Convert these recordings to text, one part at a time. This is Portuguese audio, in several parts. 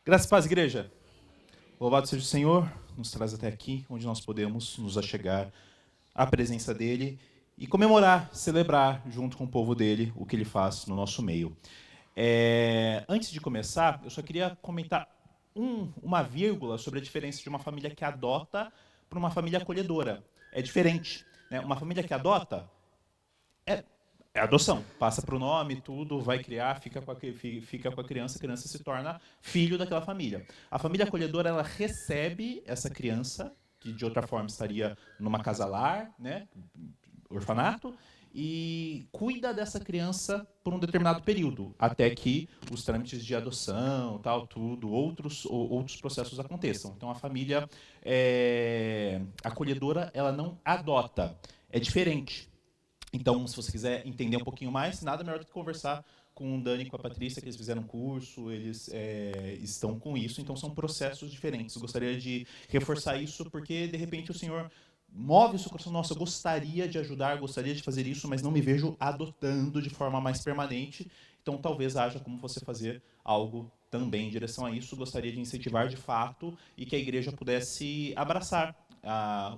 Graças e paz, igreja. Louvado seja o Senhor, nos traz até aqui, onde nós podemos nos achegar à presença dEle e comemorar, celebrar, junto com o povo dEle, o que Ele faz no nosso meio. Antes de começar, eu só queria comentar uma vírgula sobre a diferença de uma família que adota para uma família acolhedora. É diferente, né? Uma família que adota é adoção, passa para o nome, tudo, vai criar, fica com a criança se torna filho daquela família. A família acolhedora, ela recebe essa criança, que de outra forma estaria numa casa-lar, né, orfanato, e cuida dessa criança por um determinado período, até que os trâmites de adoção, tal, tudo, outros processos aconteçam. Então, a família acolhedora, ela não adota, é diferente. Então, se você quiser entender um pouquinho mais, nada melhor do que conversar com o Dani e com a Patrícia, que eles fizeram um curso, eles estão com isso, então são processos diferentes. Eu gostaria de reforçar isso, porque, de repente, o Senhor move o seu coração. Nossa, eu gostaria de ajudar, gostaria de fazer isso, mas não me vejo adotando de forma mais permanente. Então, talvez haja como você fazer algo também em direção a isso. Gostaria de incentivar de fato e que a igreja pudesse abraçar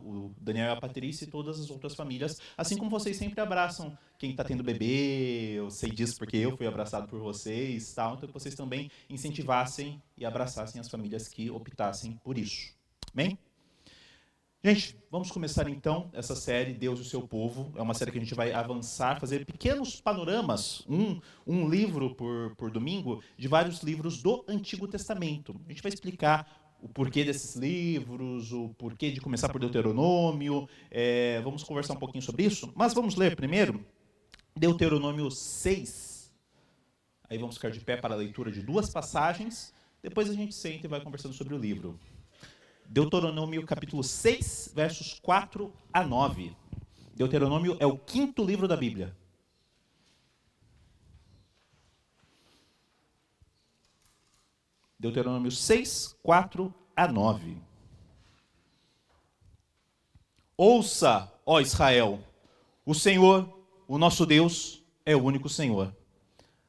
o Daniel e a Patrícia e todas as outras famílias, assim como vocês sempre abraçam quem está tendo bebê, eu sei disso porque eu fui abraçado por vocês, tal, então que vocês também incentivassem e abraçassem as famílias que optassem por isso. Amém? Gente, vamos começar então essa série Deus e o seu povo. É uma série que a gente vai avançar, fazer pequenos panoramas, um livro por domingo, de vários livros do Antigo Testamento. A gente vai explicar o porquê desses livros, o porquê de começar por Deuteronômio. Vamos conversar um pouquinho sobre isso, mas vamos ler primeiro Deuteronômio 6. Aí vamos ficar de pé para a leitura de duas passagens, depois a gente senta e vai conversando sobre o livro. Deuteronômio capítulo 6, versos 4 a 9. Deuteronômio é o 5º livro da Bíblia. Deuteronômio 6, 4 a 9. Ouça, ó Israel, o Senhor, o nosso Deus, é o único Senhor.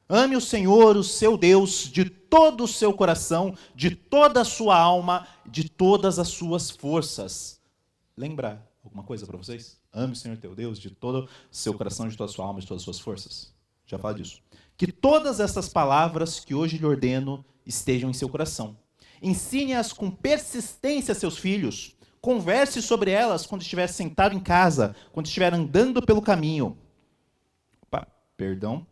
Ame o Senhor, o seu Deus, de todo o seu coração, de toda a sua alma, de todas as suas forças. Lembra alguma coisa para vocês? Ame o Senhor teu Deus de todo o seu coração, de toda a sua alma, de todas as suas forças. Já fala disso. Que todas essas palavras que hoje lhe ordeno estejam em seu coração. Ensine-as com persistência a seus filhos. Converse sobre elas quando estiver sentado em casa, quando estiver andando pelo caminho. Perdão.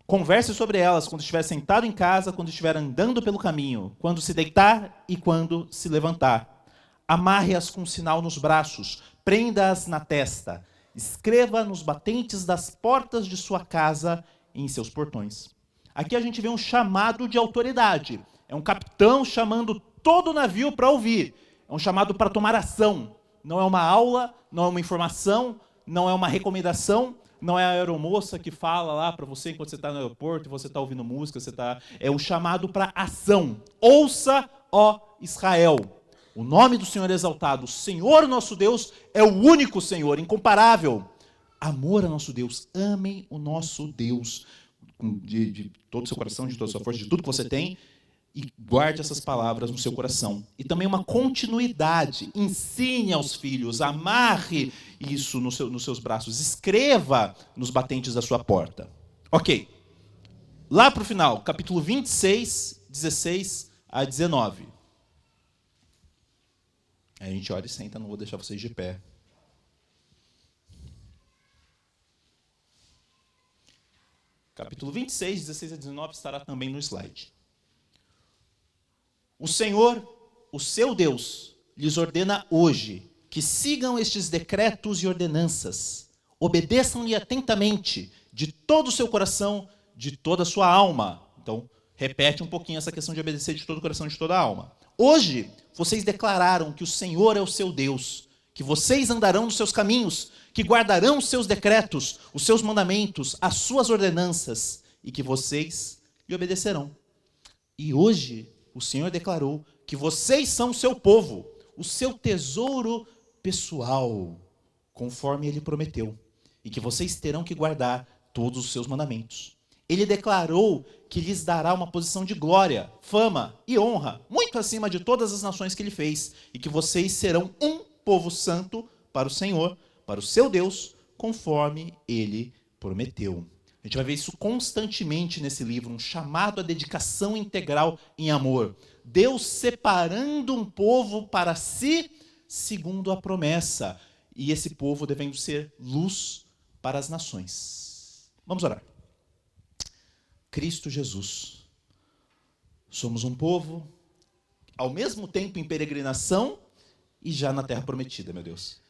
Converse sobre elas quando estiver sentado em casa, quando estiver andando pelo caminho, quando se deitar e quando se levantar. Amarre-as com um sinal nos braços, prenda-as na testa, escreva nos batentes das portas de sua casa e em seus portões. Aqui a gente vê um chamado de autoridade. É um capitão chamando todo o navio para ouvir. É um chamado para tomar ação. Não é uma aula, não é uma informação, não é uma recomendação, não é a aeromoça que fala lá para você enquanto você está no aeroporto, você está ouvindo música, é o chamado para ação. Ouça, ó Israel. O nome do Senhor é exaltado. O Senhor nosso Deus é o único Senhor, incomparável. Amor a nosso Deus. Amem o nosso Deus de todo o seu coração, de toda a sua força, de tudo que você tem. E guarde essas palavras no seu coração. E também uma continuidade. Ensine aos filhos, amarre isso nos seus braços. Escreva nos batentes da sua porta. Ok. Lá para o final, capítulo 26, 16 a 19. Aí a gente olha e senta, não vou deixar vocês de pé. Capítulo 26, 16 a 19 estará também no slide. O Senhor, o seu Deus, lhes ordena hoje que sigam estes decretos e ordenanças, obedeçam-lhe atentamente, de todo o seu coração, de toda a sua alma. Então, repete um pouquinho essa questão de obedecer de todo o coração, de toda a alma. Hoje, vocês declararam que o Senhor é o seu Deus, que vocês andarão nos seus caminhos, que guardarão os seus decretos, os seus mandamentos, as suas ordenanças, e que vocês lhe obedecerão. E hoje, o Senhor declarou que vocês são o seu povo, o seu tesouro pessoal, conforme Ele prometeu, e que vocês terão que guardar todos os seus mandamentos. Ele declarou que lhes dará uma posição de glória, fama e honra, muito acima de todas as nações que ele fez, e que vocês serão um povo santo para o Senhor, para o seu Deus, conforme ele prometeu. A gente vai ver isso constantemente nesse livro, um chamado à dedicação integral em amor. Deus separando um povo para si, segundo a promessa. E esse povo devendo ser luz para as nações. Vamos orar. Cristo Jesus. Somos um povo, ao mesmo tempo em peregrinação e já na terra prometida, meu Deus.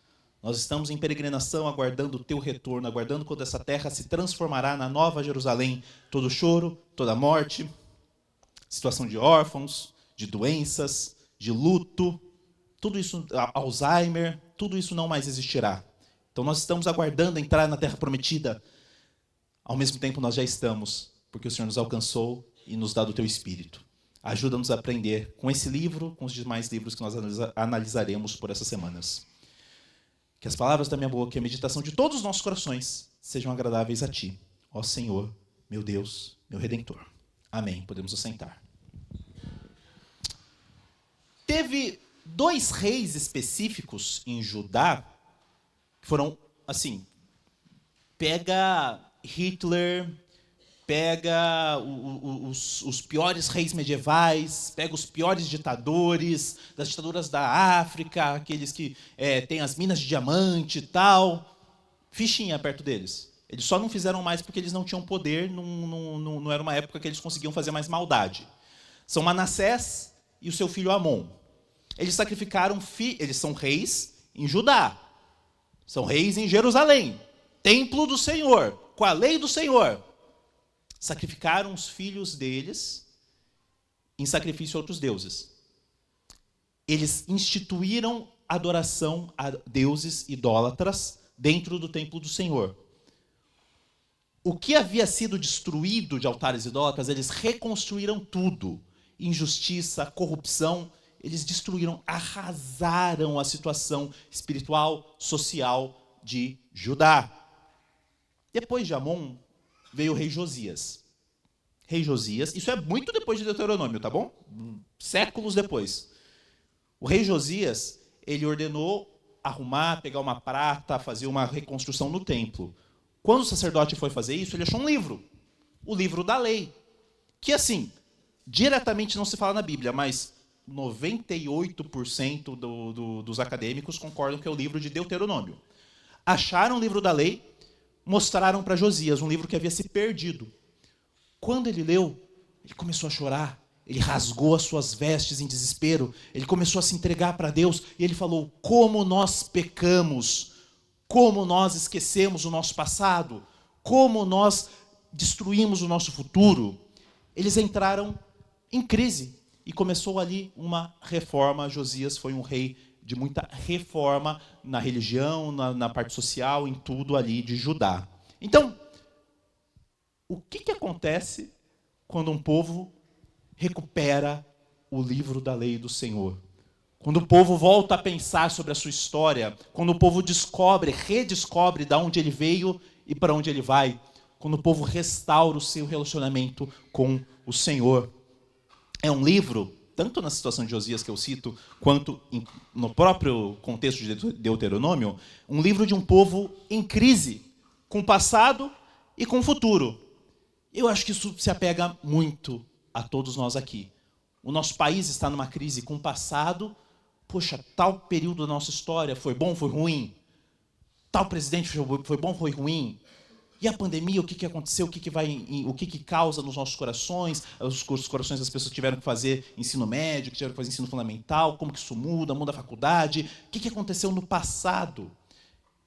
Nós estamos em peregrinação, aguardando o teu retorno, aguardando quando essa terra se transformará na nova Jerusalém. Todo choro, toda morte, situação de órfãos, de doenças, de luto, tudo isso, Alzheimer, tudo isso não mais existirá. Então nós estamos aguardando entrar na terra prometida. Ao mesmo tempo nós já estamos, porque o Senhor nos alcançou e nos dá do teu Espírito. Ajuda-nos a aprender com esse livro, com os demais livros que nós analisaremos por essas semanas. Que as palavras da minha boca e a meditação de todos os nossos corações sejam agradáveis a Ti, ó Senhor, meu Deus, meu Redentor. Amém. Podemos nos sentar. Teve 2 reis específicos em Judá, que foram, assim, pega Hitler, pega os piores reis medievais, pega os piores ditadores, das ditaduras da África, aqueles que têm as minas de diamante e tal. Fichinha perto deles. Eles só não fizeram mais porque eles não tinham poder, não era uma época que eles conseguiam fazer mais maldade. São Manassés e o seu filho Amon. Eles sacrificaram, eles são reis em Judá, são reis em Jerusalém, templo do Senhor, com a lei do Senhor. Sacrificaram os filhos deles em sacrifício a outros deuses. Eles instituíram adoração a deuses idólatras dentro do templo do Senhor. O que havia sido destruído de altares idólatras, eles reconstruíram tudo. Injustiça, corrupção, eles destruíram, arrasaram a situação espiritual, social de Judá. Depois de Amon, veio o rei Josias. Rei Josias, isso é muito depois de Deuteronômio, tá bom? Séculos depois. O rei Josias, ele ordenou arrumar, pegar uma prata, fazer uma reconstrução no templo. Quando o sacerdote foi fazer isso, ele achou um livro, o livro da lei, que assim, diretamente não se fala na Bíblia, mas 98% dos acadêmicos concordam que é o livro de Deuteronômio. Acharam o livro da lei, mostraram para Josias, um livro que havia se perdido. Quando ele leu, ele começou a chorar, ele rasgou as suas vestes em desespero, ele começou a se entregar para Deus, e ele falou, como nós pecamos, como nós esquecemos o nosso passado, como nós destruímos o nosso futuro. Eles entraram em crise, e começou ali uma reforma. Josias foi um rei de muita reforma na religião, na parte social, em tudo ali de Judá. Então, o que acontece quando um povo recupera o livro da lei do Senhor? Quando o povo volta a pensar sobre a sua história, quando o povo redescobre de onde ele veio e para onde ele vai, quando o povo restaura o seu relacionamento com o Senhor. É um livro, tanto na situação de Josias que eu cito, quanto no próprio contexto de Deuteronômio, um livro de um povo em crise, com o passado e com o futuro. Eu acho que isso se apega muito a todos nós aqui. O nosso país está numa crise com o passado. Poxa, tal período da nossa história foi bom, foi ruim? Tal presidente foi bom, foi ruim? E a pandemia, o que aconteceu, o que causa nos nossos corações? Os corações das pessoas que tiveram que fazer ensino médio, que tiveram que fazer ensino fundamental, como que isso muda a faculdade? O que aconteceu no passado?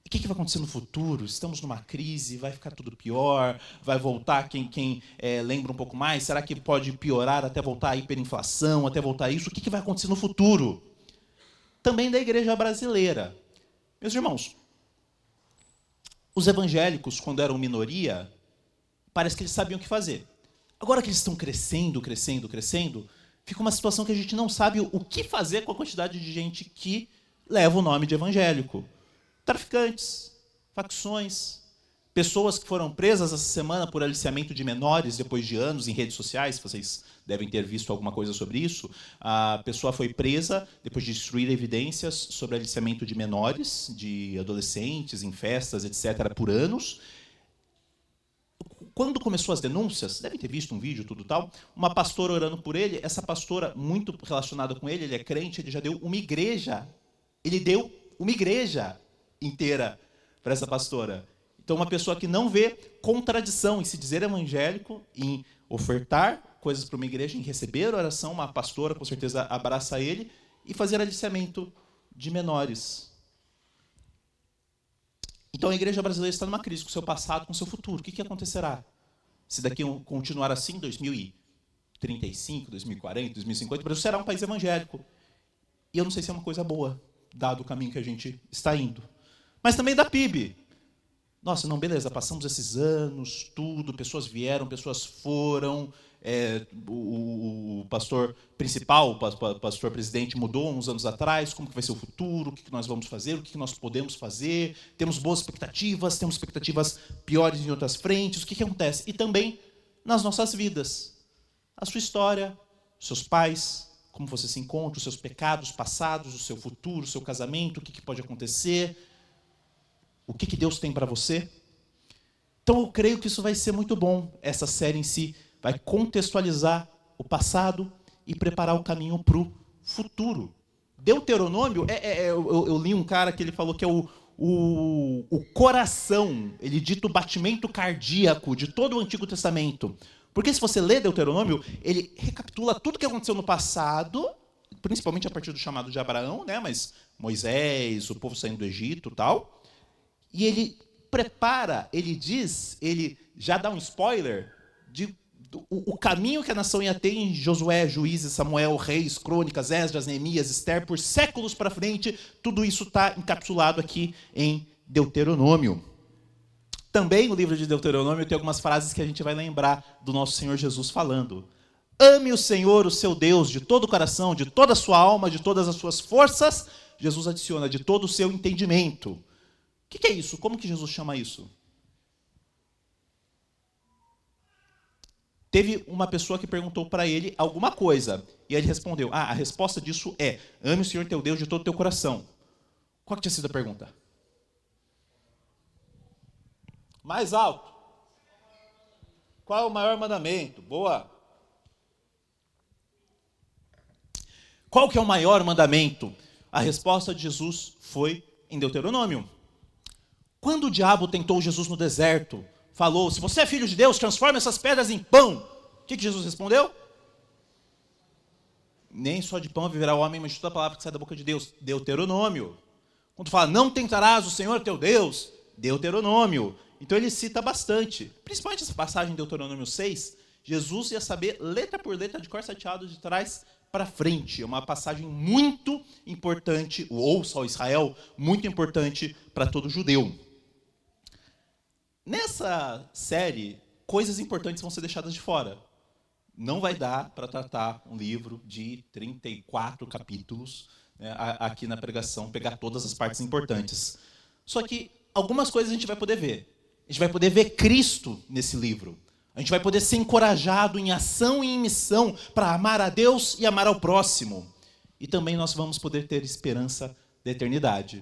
E o que vai acontecer no futuro? Estamos numa crise, vai ficar tudo pior, vai voltar quem lembra um pouco mais? Será que pode piorar até voltar a hiperinflação, até voltar isso? O que vai acontecer no futuro? Também da igreja brasileira. Meus irmãos, os evangélicos, quando eram minoria, parece que eles sabiam o que fazer. Agora que eles estão crescendo, fica uma situação que a gente não sabe o que fazer com a quantidade de gente que leva o nome de evangélico. Traficantes, facções, Pessoas que foram presas essa semana por aliciamento de menores depois de anos em redes sociais, vocês devem ter visto alguma coisa sobre isso. A pessoa foi presa depois de destruir evidências sobre aliciamento de menores, de adolescentes, em festas, etc., por anos. Quando começou as denúncias, devem ter visto um vídeo, tudo tal, uma pastora orando por ele, essa pastora, muito relacionada com ele é crente, ele já deu uma igreja. Ele deu uma igreja inteira para essa pastora. Então, uma pessoa que não vê contradição em se dizer evangélico, em ofertar coisas para uma igreja, em receber oração, uma pastora com certeza abraça ele, e fazer aliciamento de menores. Então, a igreja brasileira está numa crise com o seu passado, com o seu futuro. O que acontecerá? Se daqui continuar assim, 2035, 2040, 2050, o Brasil será um país evangélico. E eu não sei se é uma coisa boa, dado o caminho que a gente está indo. Mas também da PIB. Nossa, não, beleza, passamos esses anos, tudo, pessoas vieram, pessoas foram, o pastor principal, o pastor presidente mudou uns anos atrás, como que vai ser o futuro, o que nós vamos fazer, o que nós podemos fazer, temos boas expectativas, temos expectativas piores em outras frentes, o que acontece? E também nas nossas vidas, a sua história, os seus pais, como você se encontra, os seus pecados passados, o seu futuro, o seu casamento, o que pode acontecer, o que Deus tem para você. Então eu creio que isso vai ser muito bom, essa série em si, vai contextualizar o passado e preparar o caminho para o futuro. Deuteronômio, eu li um cara que ele falou que é o coração, ele dita o batimento cardíaco de todo o Antigo Testamento. Porque se você lê Deuteronômio, ele recapitula tudo o que aconteceu no passado, principalmente a partir do chamado de Abraão, né? Mas Moisés, o povo saindo do Egito e tal. E ele prepara, ele diz, ele já dá um spoiler o caminho que a nação ia ter em Josué, Juízes, Samuel, Reis, Crônicas, Esdras, Neemias, Esther, por séculos para frente, tudo isso está encapsulado aqui em Deuteronômio. Também no livro de Deuteronômio tem algumas frases que a gente vai lembrar do nosso Senhor Jesus falando. Ame o Senhor, o seu Deus, de todo o coração, de toda a sua alma, de todas as suas forças. Jesus adiciona, de todo o seu entendimento. O que é isso? Como que Jesus chama isso? Teve uma pessoa que perguntou para ele alguma coisa, e ele respondeu, a resposta disso é, ame o Senhor teu Deus de todo o teu coração. Qual que tinha sido a pergunta? Mais alto. Qual é o maior mandamento? Boa. Qual que é o maior mandamento? A resposta de Jesus foi em Deuteronômio. Quando o diabo tentou Jesus no deserto, falou, se você é filho de Deus, transforma essas pedras em pão. O que Jesus respondeu? Nem só de pão viverá o homem, mas de toda a palavra que sai da boca de Deus. Deuteronômio. Quando fala, não tentarás o Senhor teu Deus, Deuteronômio. Então ele cita bastante. Principalmente essa passagem de Deuteronômio 6, Jesus ia saber letra por letra, de cor salteado, de trás para frente. É uma passagem muito importante, ou só Israel, muito importante para todo judeu. Nessa série, coisas importantes vão ser deixadas de fora. Não vai dar para tratar um livro de 34 capítulos, né, aqui na pregação, pegar todas as partes importantes. Só que algumas coisas a gente vai poder ver. A gente vai poder ver Cristo nesse livro. A gente vai poder ser encorajado em ação e em missão para amar a Deus e amar ao próximo. E também nós vamos poder ter esperança da eternidade.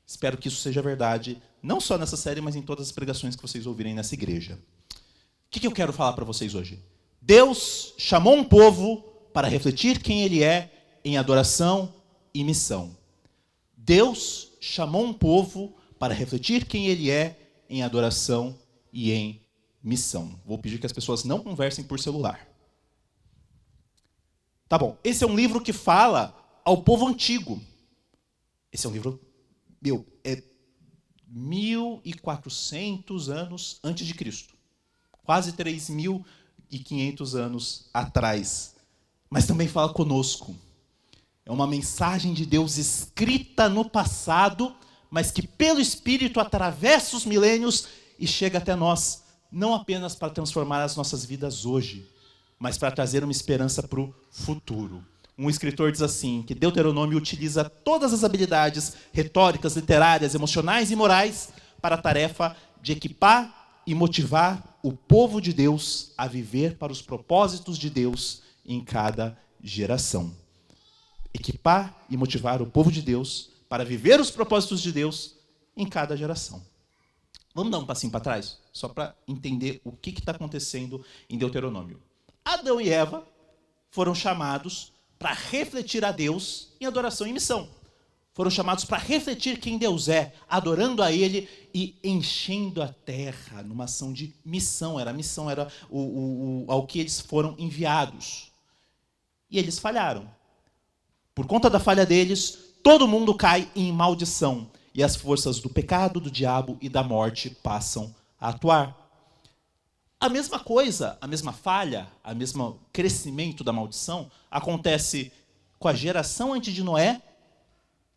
Espero que isso seja verdade, não só nessa série, mas em todas as pregações que vocês ouvirem nessa igreja. O que eu quero falar para vocês hoje? Deus chamou um povo para refletir quem Ele é em adoração e missão. Deus chamou um povo para refletir quem Ele é em adoração e em missão. Vou pedir que as pessoas não conversem por celular. Tá bom, esse é um livro que fala ao povo antigo. Esse é um livro, é 1.400 anos antes de Cristo. Quase 3.500 anos atrás. Mas também fala conosco. É uma mensagem de Deus escrita no passado, mas que pelo Espírito atravessa os milênios e chega até nós, não apenas para transformar as nossas vidas hoje, mas para trazer uma esperança para o futuro. Um escritor diz assim, que Deuteronômio utiliza todas as habilidades retóricas, literárias, emocionais e morais para a tarefa de equipar e motivar o povo de Deus a viver para os propósitos de Deus em cada geração. Equipar e motivar o povo de Deus para viver os propósitos de Deus em cada geração. Vamos dar um passinho para trás, só para entender o que está acontecendo em Deuteronômio. Adão e Eva foram chamados para refletir a Deus em adoração e missão. Foram chamados para refletir quem Deus é, adorando a Ele e enchendo a terra numa ação de missão. A missão era ao que eles foram enviados. E eles falharam. Por conta da falha deles, todo mundo cai em maldição. E as forças do pecado, do diabo e da morte passam a atuar. A mesma coisa, a mesma falha, o mesmo crescimento da maldição acontece com a geração antes de Noé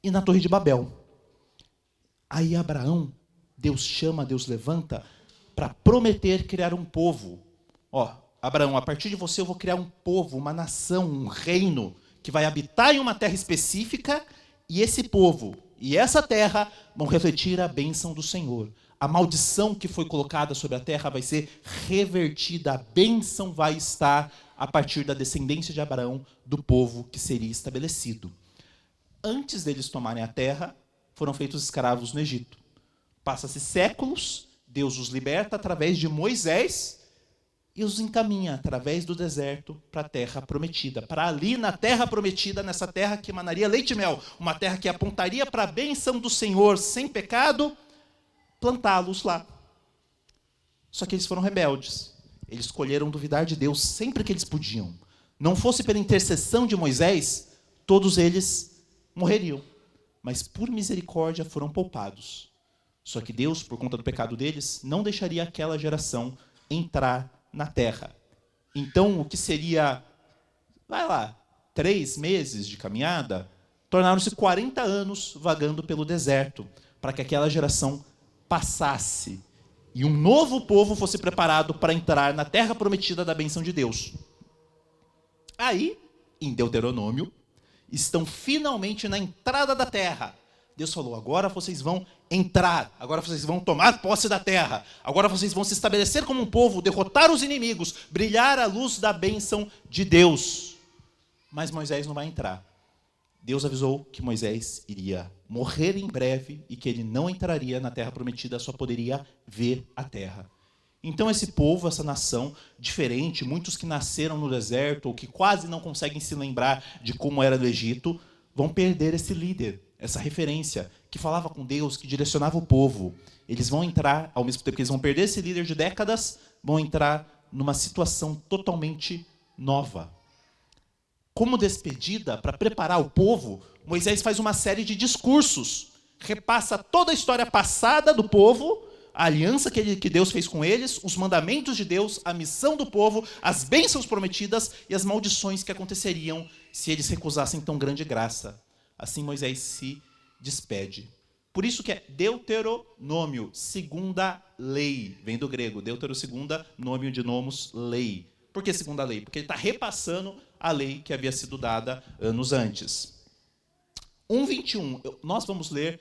e na Torre de Babel. Aí Abraão, Deus chama, Deus levanta para prometer criar um povo. Abraão, a partir de você eu vou criar um povo, uma nação, um reino que vai habitar em uma terra específica e esse povo e essa terra vão refletir a bênção do Senhor. A maldição que foi colocada sobre a terra vai ser revertida. A bênção vai estar a partir da descendência de Abraão, do povo que seria estabelecido. Antes deles tomarem a terra, foram feitos escravos no Egito. Passa-se séculos, Deus os liberta através de Moisés e os encaminha através do deserto para a terra prometida. Para ali, na terra prometida, nessa terra que emanaria leite e mel, uma terra que apontaria para a bênção do Senhor sem pecado, plantá-los lá. Só que eles foram rebeldes. Eles escolheram duvidar de Deus sempre que eles podiam. Não fosse pela intercessão de Moisés, todos eles morreriam. Mas por misericórdia foram poupados. Só que Deus, por conta do pecado deles, não deixaria aquela geração entrar na terra. Então, o que seria, 3 meses de caminhada, tornaram-se 40 anos vagando pelo deserto, para que aquela geração passasse e um novo povo fosse preparado para entrar na terra prometida da bênção de Deus. Aí, em Deuteronômio, estão finalmente na entrada da terra. Deus falou, agora vocês vão entrar, agora vocês vão tomar posse da terra, agora vocês vão se estabelecer como um povo, derrotar os inimigos, brilhar a luz da bênção de Deus. Mas Moisés não vai entrar. Deus avisou que Moisés iria morrer em breve e que ele não entraria na terra prometida, só poderia ver a terra. Então esse povo, essa nação diferente, muitos que nasceram no deserto ou que quase não conseguem se lembrar de como era no Egito, vão perder esse líder, essa referência, que falava com Deus, que direcionava o povo. Eles vão entrar, ao mesmo tempo que eles vão perder esse líder de décadas, vão entrar numa situação totalmente nova. Como despedida, para preparar o povo, Moisés faz uma série de discursos, repassa toda a história passada do povo, a aliança que Deus fez com eles, os mandamentos de Deus, a missão do povo, as bênçãos prometidas e as maldições que aconteceriam se eles recusassem tão grande graça. Assim Moisés se despede. Por isso que é Deuteronômio, segunda lei. Vem do grego, Deutero segunda, nômio de nomos, lei. Por que segunda lei? Porque ele está repassando a lei que havia sido dada anos antes. 1:21. Nós vamos ler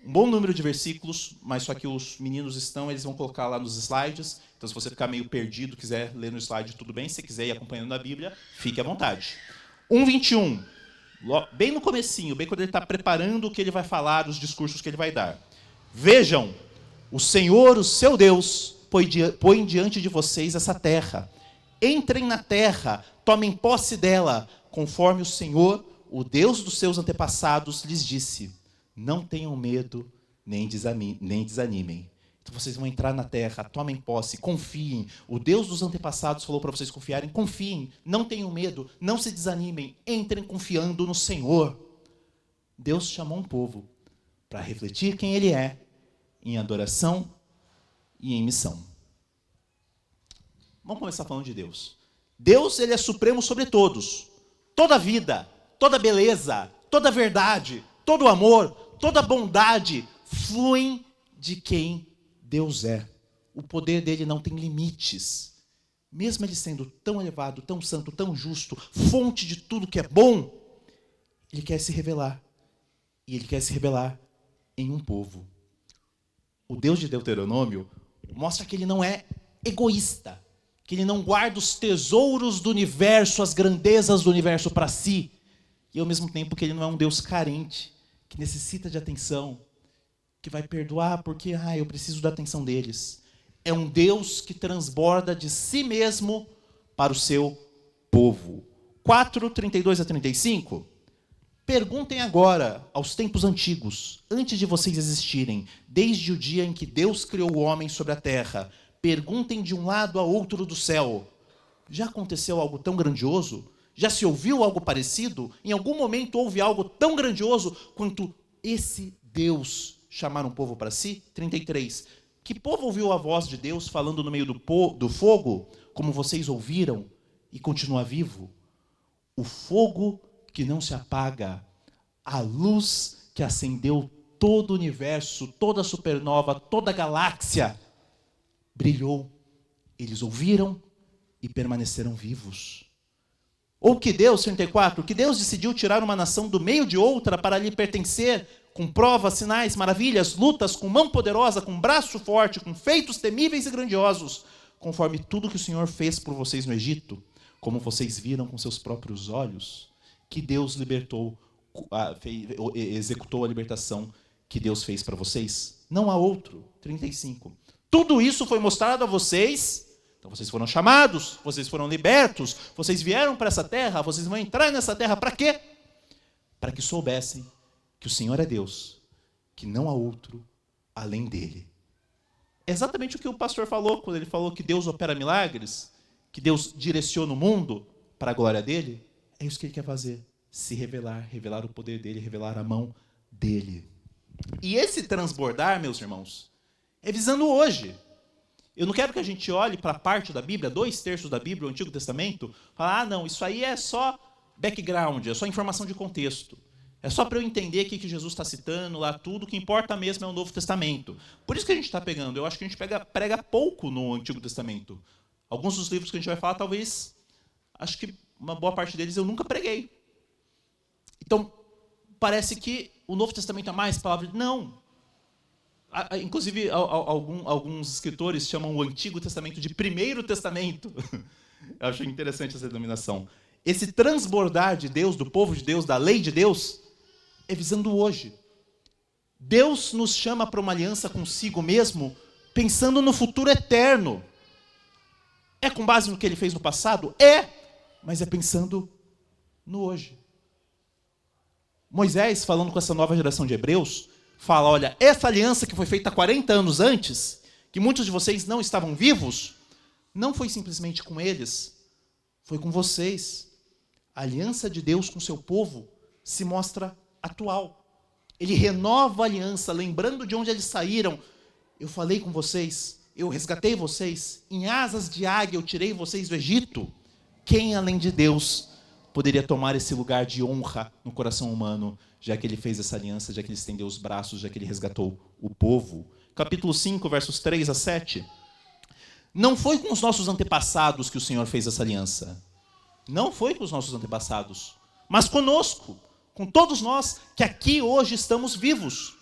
um bom número de versículos, mas só que os meninos eles vão colocar lá nos slides. Então, se você ficar meio perdido, quiser ler no slide, tudo bem. Se quiser ir acompanhando a Bíblia, fique à vontade. 1:21. Bem no comecinho, bem quando ele está preparando o que ele vai falar, os discursos que ele vai dar. Vejam, o Senhor, o seu Deus, põe diante de vocês essa terra. Entrem na terra, tomem posse dela, conforme o Senhor, o Deus dos seus antepassados, lhes disse. Não tenham medo, nem desanimem. Então vocês vão entrar na terra, tomem posse, confiem. O Deus dos antepassados falou para vocês confiarem, confiem, não tenham medo, não se desanimem, entrem confiando no Senhor. Deus chamou um povo para refletir quem Ele é, em adoração e em missão. Vamos começar falando de Deus. Deus, Ele é supremo sobre todos. Toda vida, toda beleza, toda verdade, todo amor, toda bondade fluem de quem Deus é. O poder dele não tem limites. Mesmo ele sendo tão elevado, tão santo, tão justo, fonte de tudo que é bom, ele quer se revelar. E ele quer se revelar em um povo. O Deus de Deuteronômio mostra que ele não é egoísta, que ele não guarda os tesouros do universo, as grandezas do universo para si, e ao mesmo tempo que ele não é um Deus carente, que necessita de atenção, que vai perdoar porque eu preciso da atenção deles. É um Deus que transborda de si mesmo para o seu povo. 4, 32 a 35. Perguntem agora aos tempos antigos, antes de vocês existirem, desde o dia em que Deus criou o homem sobre a terra. Perguntem de um lado a outro do céu. Já aconteceu algo tão grandioso? Já se ouviu algo parecido? Em algum momento houve algo tão grandioso quanto esse Deus chamar um povo para si? 33. Que povo ouviu a voz de Deus falando no meio do fogo, como vocês ouviram, e continua vivo? O fogo que não se apaga, a luz que acendeu todo o universo, toda a supernova, toda a galáxia, brilhou. Eles ouviram e permaneceram vivos. Ou que Deus, 34, que Deus decidiu tirar uma nação do meio de outra para lhe pertencer, com provas, sinais, maravilhas, lutas, com mão poderosa, com braço forte, com feitos temíveis e grandiosos, conforme tudo que o Senhor fez por vocês no Egito, como vocês viram com seus próprios olhos, que Deus executou a libertação que Deus fez para vocês? Não há outro. 35. Tudo isso foi mostrado a vocês, então vocês foram chamados, vocês foram libertos, vocês vieram para essa terra, vocês vão entrar nessa terra para quê? Para que soubessem que o Senhor é Deus, que não há outro além dele. É exatamente o que o pastor falou, quando ele falou que Deus opera milagres, que Deus direciona o mundo para a glória dele. É isso que ele quer fazer, se revelar, revelar o poder dele, revelar a mão dele. E esse transbordar, meus irmãos, é visando hoje. Eu não quero que a gente olhe para a parte da Bíblia, 2/3 da Bíblia, o Antigo Testamento, falar, não, isso aí é só background, é só informação de contexto. É só para eu entender aqui que Jesus está citando lá tudo, o que importa mesmo é o Novo Testamento. Por isso que a gente está pegando, eu acho que a gente prega pouco no Antigo Testamento. Alguns dos livros que a gente vai falar, talvez, acho que uma boa parte deles eu nunca preguei. Então, parece que o Novo Testamento é mais palavra. Não. Inclusive, alguns escritores chamam o Antigo Testamento de Primeiro Testamento. Eu acho interessante essa denominação. Esse transbordar de Deus, do povo de Deus, da lei de Deus, é visando hoje. Deus nos chama para uma aliança consigo mesmo, pensando no futuro eterno. É com base no que ele fez no passado? É, mas é pensando no hoje. Moisés, falando com essa nova geração de hebreus, fala, olha, essa aliança que foi feita 40 anos antes, que muitos de vocês não estavam vivos, não foi simplesmente com eles, foi com vocês. A aliança de Deus com o seu povo se mostra atual. Ele renova a aliança, lembrando de onde eles saíram. Eu falei com vocês, eu resgatei vocês, em asas de águia eu tirei vocês do Egito. Quem, além de Deus, poderia tomar esse lugar de honra no coração humano, já que ele fez essa aliança, já que ele estendeu os braços, já que ele resgatou o povo? Capítulo 5, versos 3 a 7. Não foi com os nossos antepassados que o Senhor fez essa aliança. Não foi com os nossos antepassados, mas conosco, com todos nós que aqui hoje estamos vivos.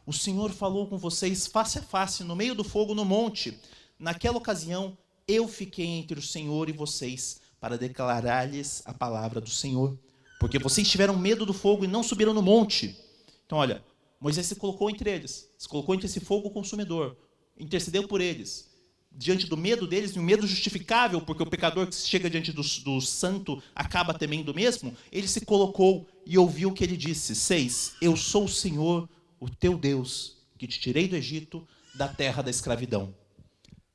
O Senhor falou com vocês face a face, no meio do fogo no monte. Naquela ocasião, eu fiquei entre o Senhor e vocês, para declarar-lhes a palavra do Senhor. Porque vocês tiveram medo do fogo e não subiram no monte. Então, olha, Moisés se colocou entre eles, se colocou entre esse fogo consumidor, intercedeu por eles. Diante do medo deles, um medo justificável, porque o pecador que chega diante do santo acaba temendo mesmo, ele se colocou e ouviu o que ele disse. 6. Eu sou o Senhor, o teu Deus, que te tirei do Egito, da terra da escravidão.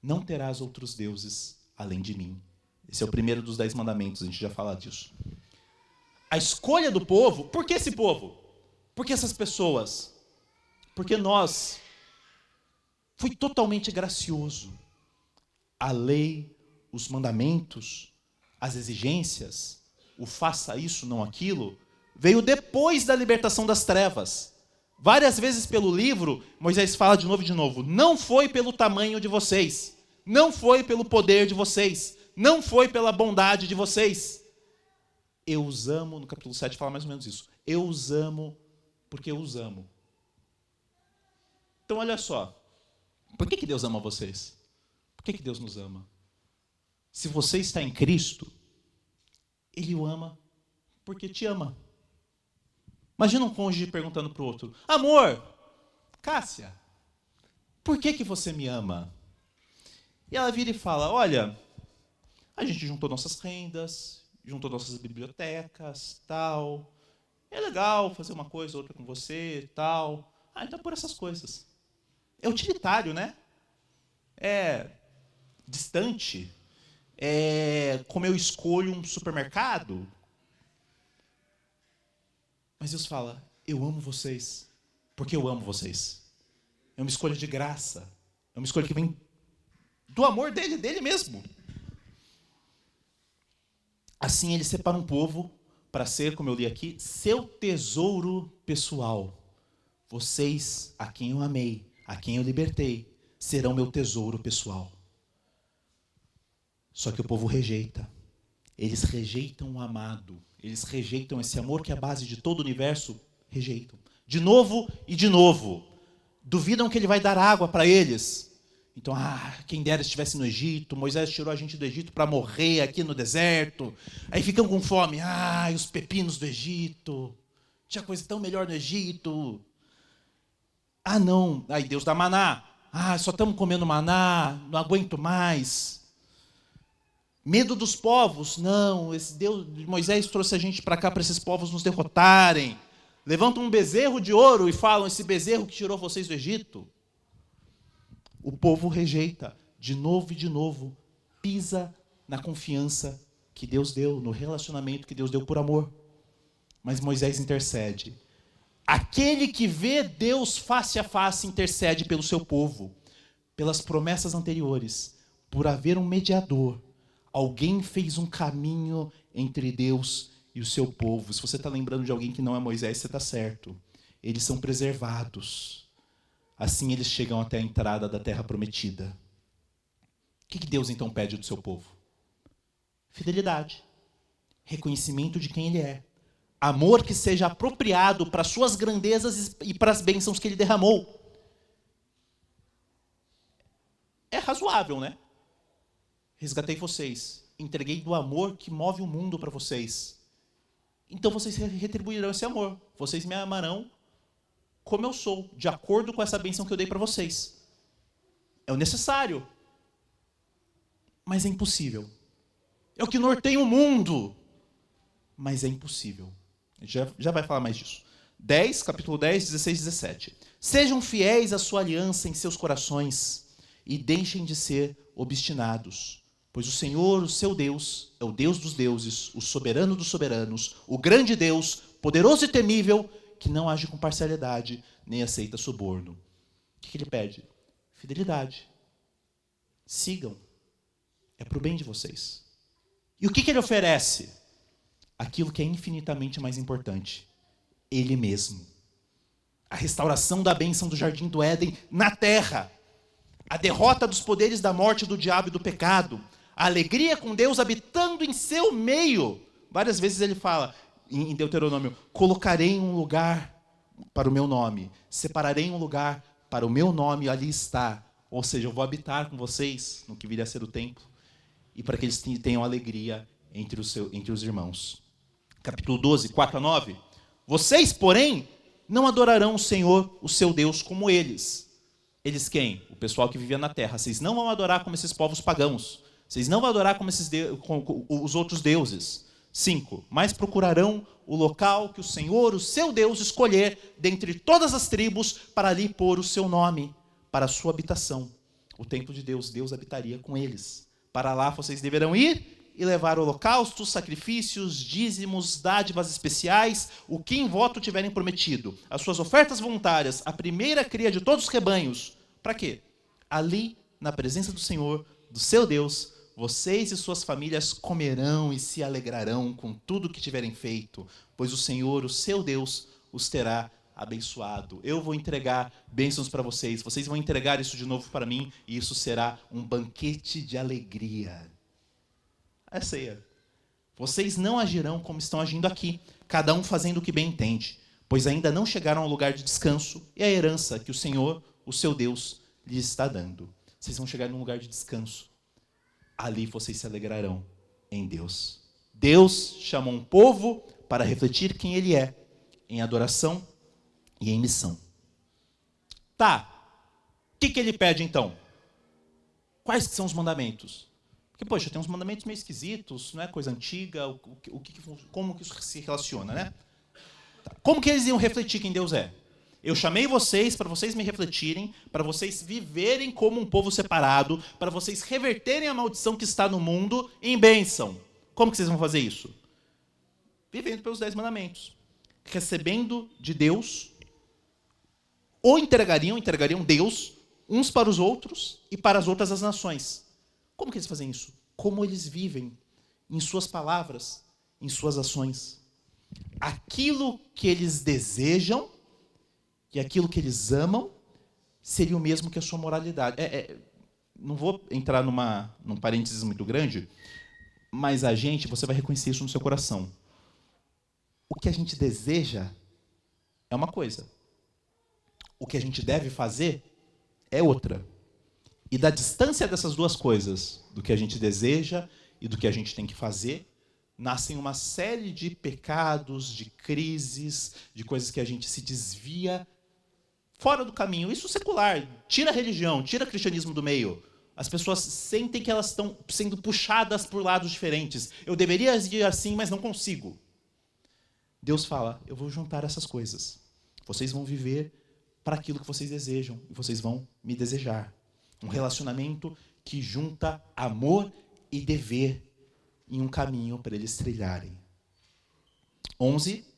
Não terás outros deuses além de mim. Esse é o primeiro dos 10 mandamentos, a gente já fala disso. A escolha do povo, por que esse povo? Por que essas pessoas? Porque nós, foi totalmente gracioso. A lei, os mandamentos, as exigências, o faça isso, não aquilo, veio depois da libertação das trevas. Várias vezes pelo livro, Moisés fala de novo, não foi pelo tamanho de vocês, não foi pelo poder de vocês, não foi pela bondade de vocês. Eu os amo, no capítulo 7 fala mais ou menos isso. Eu os amo porque eu os amo. Então olha só, por que Deus ama vocês? Por que Deus nos ama? Se você está em Cristo, Ele o ama porque te ama. Imagina um cônjuge perguntando para o outro: amor, Cássia, por que você me ama? E ela vira e fala: olha, a gente juntou nossas rendas, juntou nossas bibliotecas, tal. É legal fazer uma coisa ou outra com você, tal. Ah, então por essas coisas. É utilitário, né? É distante. É como eu escolho um supermercado. Mas Deus fala: eu amo vocês porque eu amo vocês. É uma escolha de graça. É uma escolha que vem do amor dele mesmo. Assim ele separa um povo para ser, como eu li aqui, seu tesouro pessoal. Vocês, a quem eu amei, a quem eu libertei, serão meu tesouro pessoal. Só que o povo rejeita. Eles rejeitam o amado. Eles rejeitam esse amor que é a base de todo o universo. Rejeitam. De novo e de novo. Duvidam que ele vai dar água para eles. Então, quem dera estivesse no Egito. Moisés tirou a gente do Egito para morrer aqui no deserto. Aí ficam com fome. Os pepinos do Egito. Tinha coisa tão melhor no Egito. Não. Aí Deus dá maná. Só estamos comendo maná. Não aguento mais. Medo dos povos. Não, esse Deus, Moisés trouxe a gente para cá para esses povos nos derrotarem. Levantam um bezerro de ouro e falam: esse bezerro que tirou vocês do Egito. O povo rejeita de novo e de novo. Pisa na confiança que Deus deu, no relacionamento que Deus deu por amor. Mas Moisés intercede. Aquele que vê Deus face a face intercede pelo seu povo, pelas promessas anteriores, por haver um mediador. Alguém fez um caminho entre Deus e o seu povo. Se você está lembrando de alguém que não é Moisés, você está certo. Eles são preservados. Assim eles chegam até a entrada da terra prometida. O que Deus então pede do seu povo? Fidelidade. Reconhecimento de quem Ele é. Amor que seja apropriado para as suas grandezas e para as bênçãos que Ele derramou. É razoável, né? Resgatei vocês. Entreguei do amor que move o mundo para vocês. Então vocês retribuirão esse amor. Vocês me amarão como eu sou, de acordo com essa bênção que eu dei para vocês. É o necessário. Mas é impossível. É o que norteia o mundo. Mas é impossível. Já vai falar mais disso. Capítulo 10, 16 e 17. Sejam fiéis à sua aliança em seus corações e deixem de ser obstinados. Pois o Senhor, o seu Deus, é o Deus dos deuses, o soberano dos soberanos, o grande Deus, poderoso e temível, que não age com parcialidade, nem aceita suborno. O que Ele pede? Fidelidade. Sigam. É para o bem de vocês. E o que Ele oferece? Aquilo que é infinitamente mais importante. Ele mesmo. A restauração da bênção do jardim do Éden na terra. A derrota dos poderes da morte, do diabo e do pecado. A alegria com Deus habitando em seu meio. Várias vezes ele fala, em Deuteronômio: colocarei um lugar para o meu nome. Separarei um lugar para o meu nome, ali está. Ou seja, eu vou habitar com vocês, no que viria a ser o templo. E para que eles tenham alegria entre os irmãos. Capítulo 12, 4 a 9. Vocês, porém, não adorarão o Senhor, o seu Deus, como eles. Eles quem? O pessoal que vivia na terra. Vocês não vão adorar como esses povos pagãos. Vocês não vão adorar como os outros deuses. 5. Mas procurarão o local que o Senhor, o seu Deus, escolher dentre todas as tribos para ali pôr o seu nome, para a sua habitação. O templo de Deus, Deus habitaria com eles. Para lá vocês deverão ir e levar holocaustos, sacrifícios, dízimos, dádivas especiais, o que em voto tiverem prometido, as suas ofertas voluntárias, a primeira cria de todos os rebanhos. Para quê? Ali, na presença do Senhor, do seu Deus, vocês e suas famílias comerão e se alegrarão com tudo que tiverem feito, pois o Senhor, o seu Deus, os terá abençoado. Eu vou entregar bênçãos para vocês, vocês vão entregar isso de novo para mim, e isso será um banquete de alegria. É ceia. Vocês não agirão como estão agindo aqui, cada um fazendo o que bem entende, pois ainda não chegaram ao lugar de descanso e a herança que o Senhor, o seu Deus, lhes está dando. vocês vão chegar num lugar de descanso. Ali vocês se alegrarão em Deus. Deus chamou um povo para refletir quem Ele é, em adoração e em missão. Tá, o que Ele pede então? Quais que são os mandamentos? Porque, poxa, tem uns mandamentos meio esquisitos, não é coisa antiga, como que isso se relaciona, né? Tá. Como que eles iam refletir quem Deus é? Eu chamei vocês para vocês me refletirem, para vocês viverem como um povo separado, para vocês reverterem a maldição que está no mundo em bênção. Como que vocês vão fazer isso? Vivendo pelos 10 mandamentos. Recebendo de Deus, ou entregariam Deus uns para os outros e para as outras as nações. Como que eles fazem isso? Como eles vivem em suas palavras, em suas ações. Aquilo que eles desejam e aquilo que eles amam seria o mesmo que a sua moralidade. Não vou entrar num parênteses muito grande, mas você vai reconhecer isso no seu coração. O que a gente deseja é uma coisa. O que a gente deve fazer é outra. E da distância dessas duas coisas, do que a gente deseja e do que a gente tem que fazer, nascem uma série de pecados, de crises, de coisas que a gente se desvia fora do caminho. Isso secular. Tira a religião, tira o cristianismo do meio. As pessoas sentem que elas estão sendo puxadas por lados diferentes. Eu deveria agir assim, mas não consigo. Deus fala, eu vou juntar essas coisas. Vocês vão viver para aquilo que vocês desejam e vocês vão me desejar. Um relacionamento que junta amor e dever em um caminho para eles trilharem.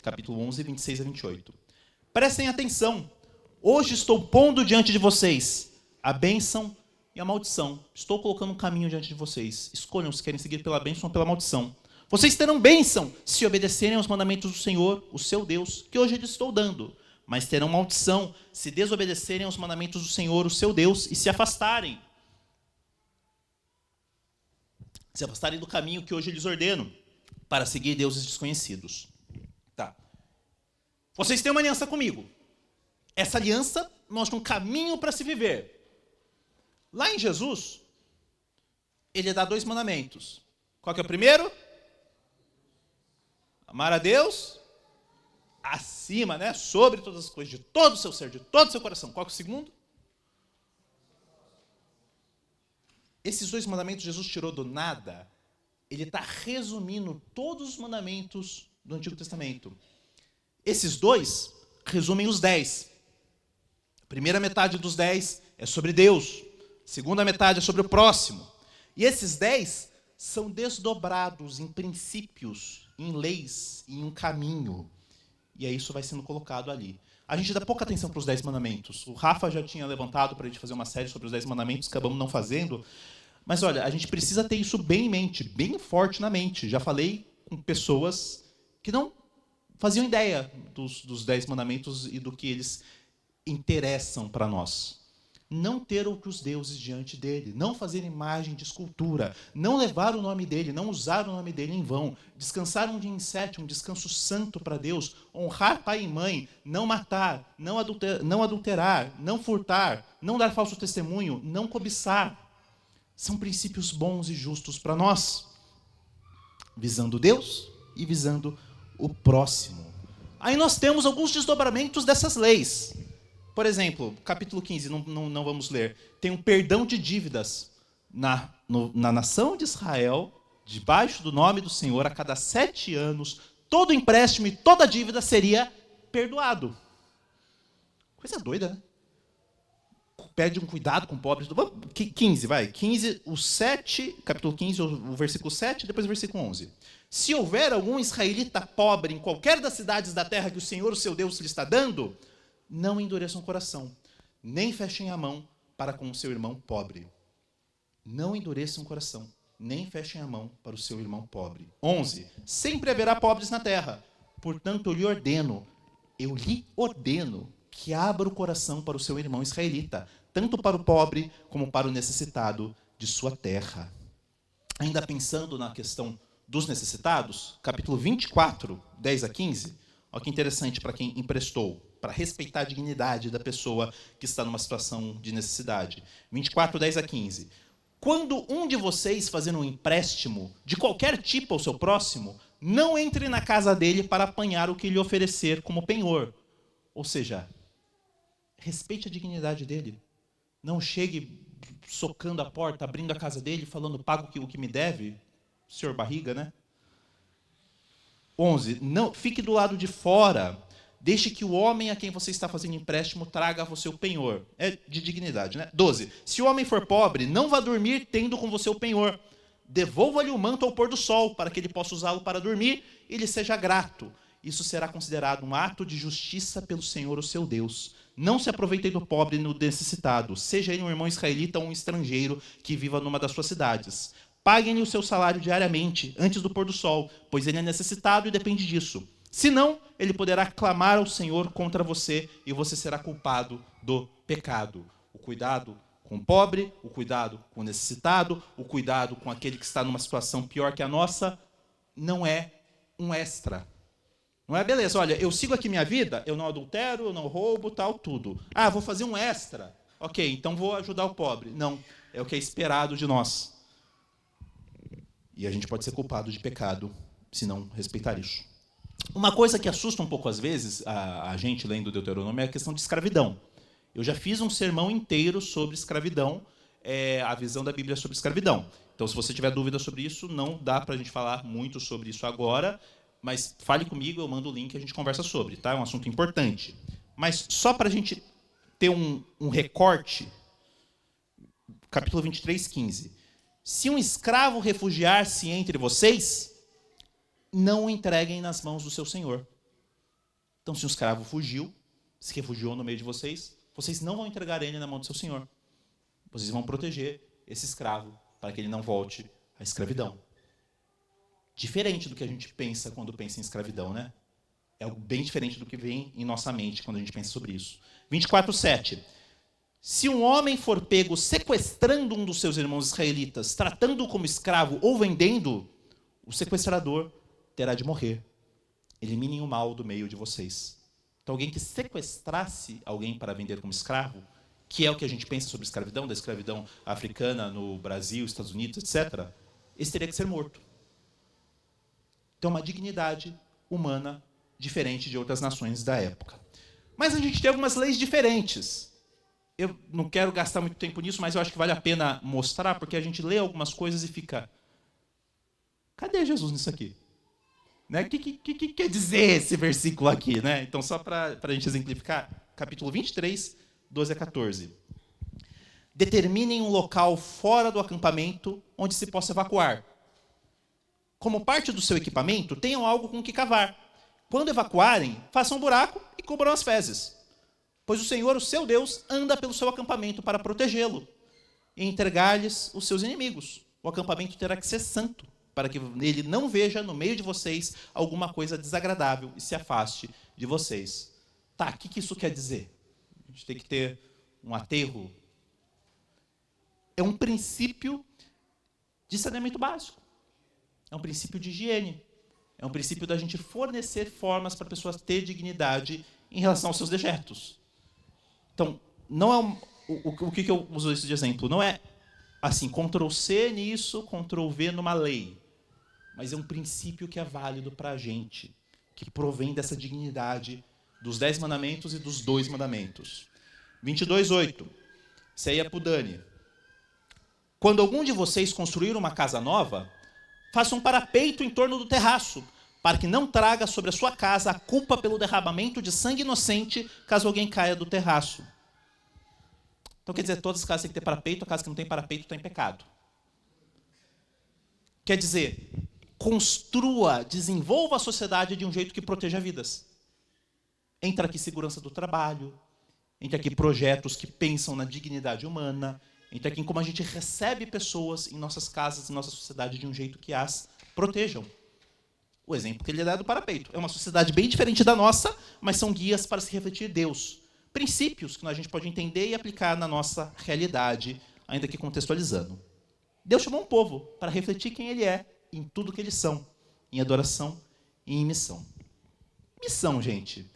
Capítulo 11, 26 a 28. Prestem atenção. Hoje estou pondo diante de vocês a bênção e a maldição. Estou colocando um caminho diante de vocês. Escolham se querem seguir pela bênção ou pela maldição. Vocês terão bênção se obedecerem aos mandamentos do Senhor, o seu Deus, que hoje lhes estou dando. Mas terão maldição se desobedecerem aos mandamentos do Senhor, o seu Deus, e se afastarem. Se afastarem do caminho que hoje lhes ordeno, para seguir deuses desconhecidos. Tá. Vocês têm uma aliança comigo. Essa aliança mostra um caminho para se viver. Lá em Jesus, ele dá 2 mandamentos. Qual que é o primeiro? Amar a Deus acima, né? Sobre todas as coisas, de todo o seu ser, de todo o seu coração. Qual que é o segundo? Esses 2 mandamentos Jesus tirou do nada. Ele está resumindo todos os mandamentos do Antigo Testamento. Esses 2 resumem os 10. A primeira metade dos 10 é sobre Deus. A segunda metade é sobre o próximo. E esses 10 são desdobrados em princípios, em leis, em um caminho. E aí isso vai sendo colocado ali. A gente dá pouca atenção para os 10 mandamentos. O Rafa já tinha levantado para a gente fazer uma série sobre os 10 mandamentos, acabamos não fazendo. Mas olha, a gente precisa ter isso bem em mente, bem forte na mente. Já falei com pessoas que não faziam ideia dos 10 mandamentos e do que eles interessam para nós. Não ter outros deuses diante dele, não fazer imagem de escultura, não levar o nome dele, não usar o nome dele em vão, descansar um dia em 7, um descanso santo para Deus, honrar pai e mãe, não matar, não adulterar, não furtar, não dar falso testemunho, não cobiçar. São princípios bons e justos para nós, visando Deus e visando o próximo. Aí nós temos alguns desdobramentos dessas leis. Por exemplo, capítulo 15, não vamos ler. Tem um perdão de dívidas na nação de Israel, debaixo do nome do Senhor, a cada 7 anos, todo empréstimo e toda dívida seria perdoado. Coisa doida, né? Pede um cuidado com pobres. 15, vai. 15, o 7, capítulo 15, o versículo 7, depois o versículo 11. Se houver algum israelita pobre em qualquer das cidades da terra que o Senhor, o seu Deus, lhe está dando, não endureçam o coração, nem fechem a mão para com o seu irmão pobre. Não endureçam o coração, nem fechem a mão para o seu irmão pobre. 11. Sempre haverá pobres na terra. Portanto, eu lhe ordeno que abra o coração para o seu irmão israelita, tanto para o pobre como para o necessitado de sua terra. Ainda pensando na questão dos necessitados, capítulo 24, 10 a 15, olha que interessante para quem emprestou. para respeitar a dignidade da pessoa que está numa situação de necessidade. 24, 10 a 15. Quando um de vocês fazendo um empréstimo de qualquer tipo ao seu próximo, não entre na casa dele para apanhar o que lhe oferecer como penhor. Ou seja, respeite a dignidade dele. Não chegue socando a porta, abrindo a casa dele, falando, pago o que me deve. Senhor barriga, né? 11. Não, fique do lado de fora. Deixe que o homem a quem você está fazendo empréstimo traga a você o penhor. É de dignidade, né? 12. Se o homem for pobre, não vá dormir tendo com você o penhor. Devolva-lhe o manto ao pôr do sol, para que ele possa usá-lo para dormir e lhe seja grato. Isso será considerado um ato de justiça pelo Senhor, o seu Deus. Não se aproveite do pobre e do necessitado, seja ele um irmão israelita ou um estrangeiro que viva numa das suas cidades. Paguem-lhe o seu salário diariamente, antes do pôr do sol, pois ele é necessitado e depende disso. Senão, ele poderá clamar ao Senhor contra você e você será culpado do pecado. O cuidado com o pobre, o cuidado com o necessitado, o cuidado com aquele que está numa situação pior que a nossa, não é um extra. Não é, beleza, olha, eu sigo aqui minha vida, eu não adultero, eu não roubo, tal, tudo. Ah, vou fazer um extra. Ok, então vou ajudar o pobre. Não, é o que é esperado de nós. E a gente pode ser culpado de pecado se não respeitar isso. Uma coisa que assusta um pouco às vezes a gente lendo o Deuteronômio é a questão de escravidão. Eu já fiz um sermão inteiro sobre escravidão, a visão da Bíblia sobre escravidão. Então, se você tiver dúvida sobre isso, não dá para a gente falar muito sobre isso agora, mas fale comigo, eu mando o link e a gente conversa sobre, tá? É um assunto importante. Mas só para a gente ter um recorte, capítulo 23, 15. Se um escravo refugiar-se entre vocês, não o entreguem nas mãos do seu senhor. Então, se um escravo fugiu, se refugiou no meio de vocês, vocês não vão entregar ele na mão do seu senhor. Vocês vão proteger esse escravo para que ele não volte à escravidão. Diferente do que a gente pensa quando pensa em escravidão, né? É algo bem diferente do que vem em nossa mente quando a gente pensa sobre isso. 24, 7. Se um homem for pego sequestrando um dos seus irmãos israelitas, tratando-o como escravo ou vendendo, o sequestrador terá de morrer. Eliminem o mal do meio de vocês. Então, alguém que sequestrasse alguém para vender como escravo, que é o que a gente pensa sobre escravidão, da escravidão africana no Brasil, Estados Unidos, etc., esse teria que ser morto. Então, uma dignidade humana diferente de outras nações da época. Mas a gente tem algumas leis diferentes. Eu não quero gastar muito tempo nisso, mas eu acho que vale a pena mostrar, porque a gente lê algumas coisas e fica... Cadê Jesus nisso aqui? Né? O que quer dizer esse versículo aqui? Né? Então, só para a gente exemplificar, capítulo 23, 12 a 14. Determinem um local fora do acampamento onde se possa evacuar. Como parte do seu equipamento, tenham algo com que cavar. Quando evacuarem, façam um buraco e cubram as fezes. Pois o Senhor, o seu Deus, anda pelo seu acampamento para protegê-lo e entregar-lhes os seus inimigos. O acampamento terá que ser santo, para que ele não veja no meio de vocês alguma coisa desagradável e se afaste de vocês. Tá, o que isso quer dizer? A gente tem que ter um aterro. É um princípio de saneamento básico. É um princípio de higiene. É um princípio da gente fornecer formas para a pessoa ter dignidade em relação aos seus dejetos. Então, não é o que eu uso isso de exemplo? Não é assim, Ctrl+C nisso, Ctrl+V numa lei. Mas é um princípio que é válido para a gente, que provém dessa dignidade dos 10 mandamentos e dos 2 mandamentos. 22:8. Isso aí é para o Dani. Quando algum de vocês construir uma casa nova, faça um parapeito em torno do terraço, para que não traga sobre a sua casa a culpa pelo derramamento de sangue inocente, caso alguém caia do terraço. Então, quer dizer, todas as casas têm que ter parapeito, a casa que não tem parapeito está em pecado. Quer dizer, construa, desenvolva a sociedade de um jeito que proteja vidas. Entra aqui segurança do trabalho, entra aqui projetos que pensam na dignidade humana, entra aqui em como a gente recebe pessoas em nossas casas, em nossa sociedade, de um jeito que as protejam. O exemplo que ele dá do parapeito. É uma sociedade bem diferente da nossa, mas são guias para se refletir Deus. Princípios que a gente pode entender e aplicar na nossa realidade, ainda que contextualizando. Deus chamou um povo para refletir quem ele é em tudo que eles são, em adoração e em missão. Missão, gente.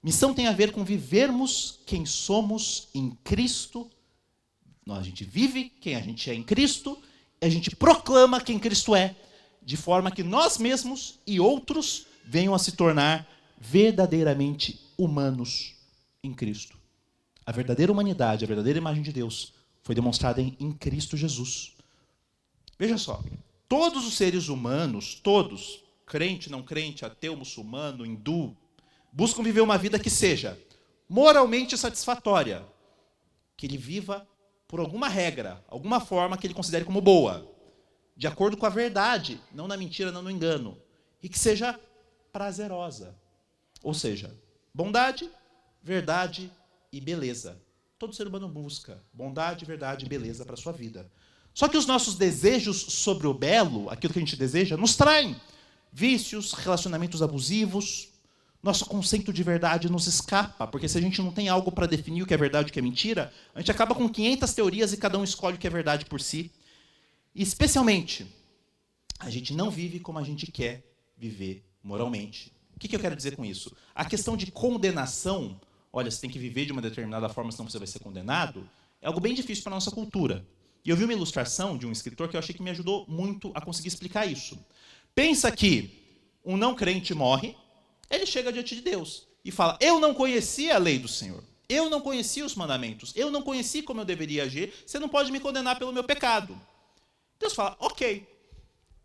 Missão tem a ver com vivermos quem somos em Cristo. A gente vive quem a gente é em Cristo, a gente proclama quem Cristo é, de forma que nós mesmos e outros venham a se tornar verdadeiramente humanos em Cristo. A verdadeira humanidade, a verdadeira imagem de Deus foi demonstrada em Cristo Jesus. Veja só, todos os seres humanos, todos, crente, não crente, ateu, muçulmano, hindu, buscam viver uma vida que seja moralmente satisfatória, que ele viva por alguma regra, alguma forma que ele considere como boa, de acordo com a verdade, não na mentira, não no engano, e que seja prazerosa. Ou seja, bondade, verdade e beleza. Todo ser humano busca bondade, verdade e beleza para a sua vida. Só que os nossos desejos sobre o belo, aquilo que a gente deseja, nos traem vícios, relacionamentos abusivos. Nosso conceito de verdade nos escapa, porque se a gente não tem algo para definir o que é verdade e o que é mentira, a gente acaba com 500 teorias e cada um escolhe o que é verdade por si. E, especialmente, a gente não vive como a gente quer viver moralmente. O que eu quero dizer com isso? A questão de condenação, olha, você tem que viver de uma determinada forma, senão você vai ser condenado, é algo bem difícil para a nossa cultura. E eu vi uma ilustração de um escritor que eu achei que me ajudou muito a conseguir explicar isso. Pensa que um não crente morre, ele chega diante de Deus e fala, eu não conhecia a lei do Senhor, eu não conhecia os mandamentos, eu não conheci como eu deveria agir, você não pode me condenar pelo meu pecado. Deus fala, ok,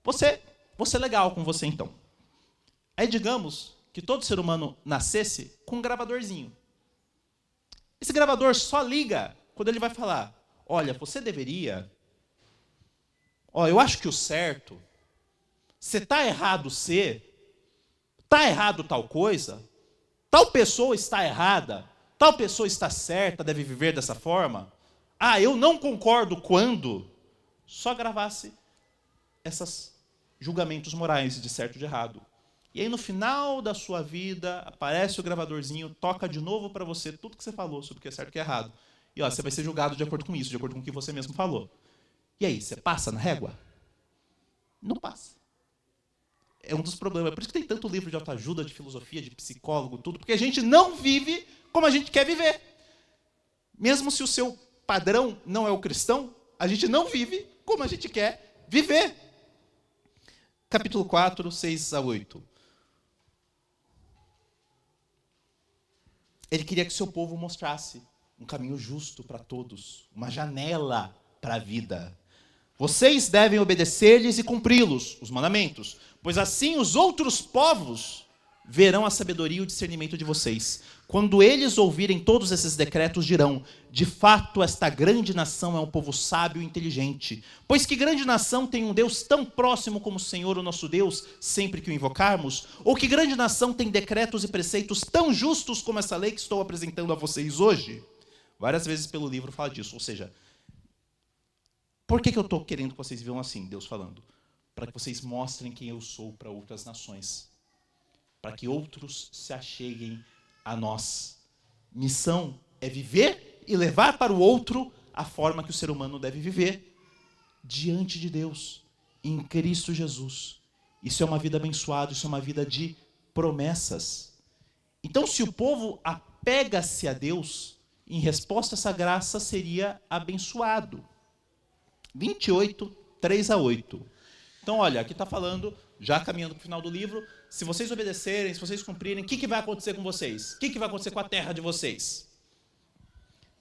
vou ser legal com você então. Aí digamos que todo ser humano nascesse com um gravadorzinho. Esse gravador só liga quando ele vai falar, olha, você deveria, eu acho que o certo, você está errado ser, está errado tal coisa, tal pessoa está errada, tal pessoa está certa, deve viver dessa forma. Eu não concordo quando só gravasse esses julgamentos morais de certo e de errado. E aí no final da sua vida, aparece o gravadorzinho, toca de novo para você tudo que você falou sobre o que é certo e o que é errado. E você vai ser julgado de acordo com isso, de acordo com o que você mesmo falou. E aí, você passa na régua? Não passa. É um dos problemas. É por isso que tem tanto livro de autoajuda, de filosofia, de psicólogo, tudo, porque a gente não vive como a gente quer viver. Mesmo se o seu padrão não é o cristão, a gente não vive como a gente quer viver. Capítulo 4, 6 a 8. Ele queria que seu povo mostrasse um caminho justo para todos, uma janela para a vida. Vocês devem obedecer-lhes e cumpri-los, os mandamentos, pois assim os outros povos verão a sabedoria e o discernimento de vocês. Quando eles ouvirem todos esses decretos, dirão, de fato, esta grande nação é um povo sábio e inteligente. Pois que grande nação tem um Deus tão próximo como o Senhor, o nosso Deus, sempre que o invocarmos? Ou que grande nação tem decretos e preceitos tão justos como essa lei que estou apresentando a vocês hoje? Várias vezes pelo livro fala disso, ou seja, por que eu estou querendo que vocês vivam assim, Deus falando? Para que vocês mostrem quem eu sou para outras nações. Para que outros se acheguem a nós. Missão é viver e levar para o outro a forma que o ser humano deve viver diante de Deus, em Cristo Jesus. Isso é uma vida abençoada, isso é uma vida de promessas. Então, se o povo apega-se a Deus, em resposta a essa graça, seria abençoado. 28, 3 a 8. Então, olha, aqui está falando, já caminhando para o final do livro, se vocês obedecerem, se vocês cumprirem, o que vai acontecer com vocês? O que vai acontecer com a terra de vocês?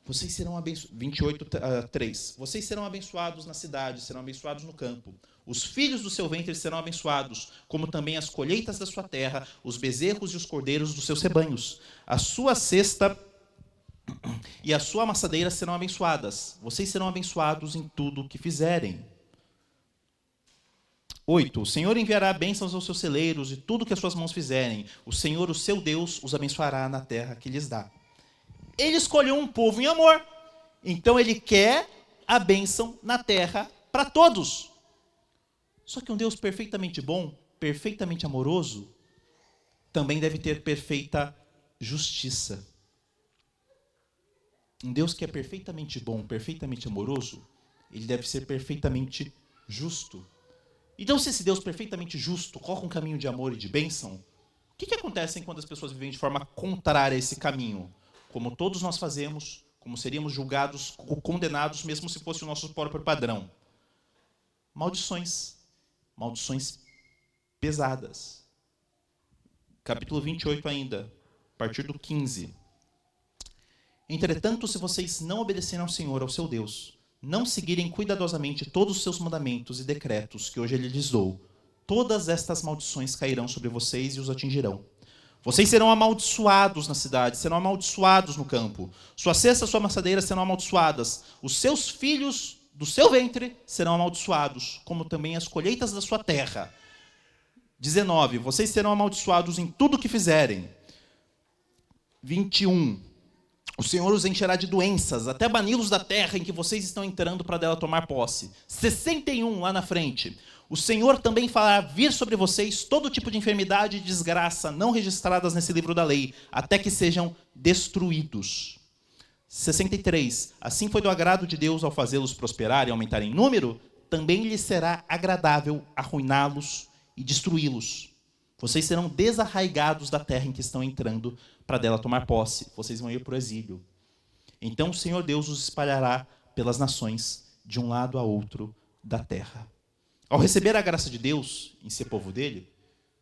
Vocês serão abençoados. 28, 3. Vocês serão abençoados na cidade, serão abençoados no campo. Os filhos do seu ventre serão abençoados, como também as colheitas da sua terra, os bezerros e os cordeiros dos seus rebanhos. A sua cesta e a sua amassadeira serão abençoadas. Vocês serão abençoados em tudo o que fizerem. 8. O Senhor enviará bênçãos aos seus celeiros e tudo que as suas mãos fizerem. O Senhor, o seu Deus, os abençoará na terra que lhes dá. Ele escolheu um povo em amor. Então ele quer a bênção na terra para todos. Só que um Deus perfeitamente bom, perfeitamente amoroso, também deve ter perfeita justiça. Um Deus que é perfeitamente bom, perfeitamente amoroso, ele deve ser perfeitamente justo. Então, se esse Deus perfeitamente justo coloca um caminho de amor e de bênção, o que acontece quando as pessoas vivem de forma contrária a esse caminho? Como todos nós fazemos, como seríamos julgados ou condenados, mesmo se fosse o nosso próprio padrão. Maldições. Maldições pesadas. Capítulo 28 ainda, a partir do 15. Entretanto, se vocês não obedecerem ao Senhor, ao seu Deus, não seguirem cuidadosamente todos os seus mandamentos e decretos que hoje Ele lhes dou, todas estas maldições cairão sobre vocês e os atingirão. Vocês serão amaldiçoados na cidade, serão amaldiçoados no campo. Sua cesta e sua amassadeira serão amaldiçoadas. Os seus filhos do seu ventre serão amaldiçoados, como também as colheitas da sua terra. 19. Vocês serão amaldiçoados em tudo o que fizerem. 21. O Senhor os encherá de doenças, até bani-los da terra em que vocês estão entrando para dela tomar posse. 61, lá na frente. O Senhor também fará vir sobre vocês todo tipo de enfermidade e desgraça não registradas nesse livro da lei, até que sejam destruídos. 63. Assim foi do agrado de Deus ao fazê-los prosperar e aumentar em número, também lhe será agradável arruiná-los e destruí-los. Vocês serão desarraigados da terra em que estão entrando para dela tomar posse. Vocês vão ir para o exílio. Então o Senhor Deus os espalhará pelas nações, de um lado a outro da terra. Ao receber a graça de Deus em ser povo dele,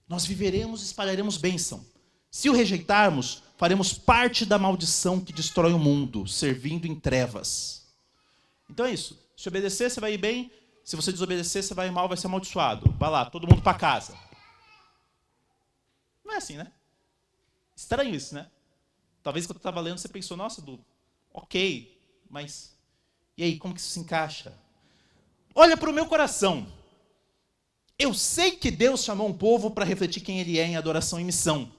nós viveremos e espalharemos bênção. Se o rejeitarmos, faremos parte da maldição que destrói o mundo, servindo em trevas. Então é isso. Se obedecer, você vai ir bem. Se você desobedecer, você vai ir mal, vai ser amaldiçoado. Vai lá, todo mundo para casa. Não é assim, né? Estranho isso, né? Talvez quando eu estava lendo, você pensou, nossa, Du, ok, mas e aí, como que isso se encaixa? Olha para o meu coração. Eu sei que Deus chamou um povo para refletir quem Ele é em adoração e missão.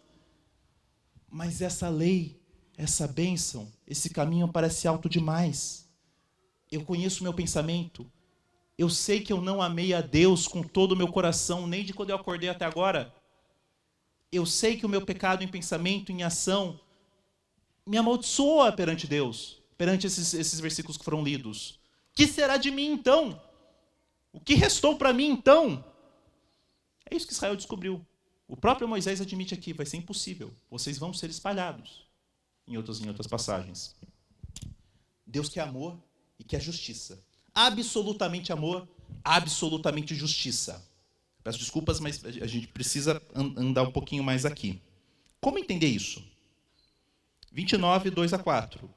Mas essa lei, essa bênção, esse caminho parece alto demais. Eu conheço o meu pensamento. Eu sei que eu não amei a Deus com todo o meu coração, nem de quando eu acordei até agora. Eu sei que o meu pecado em pensamento, em ação, me amaldiçoa perante Deus, perante esses versículos que foram lidos. Que será de mim então? O que restou para mim então? É isso que Israel descobriu. O próprio Moisés admite aqui, vai ser impossível. Vocês vão ser espalhados. Em outras passagens. Deus quer amor e quer justiça. Absolutamente amor, absolutamente justiça. Peço desculpas, mas a gente precisa andar um pouquinho mais aqui. Como entender isso? 29, 2 a 4.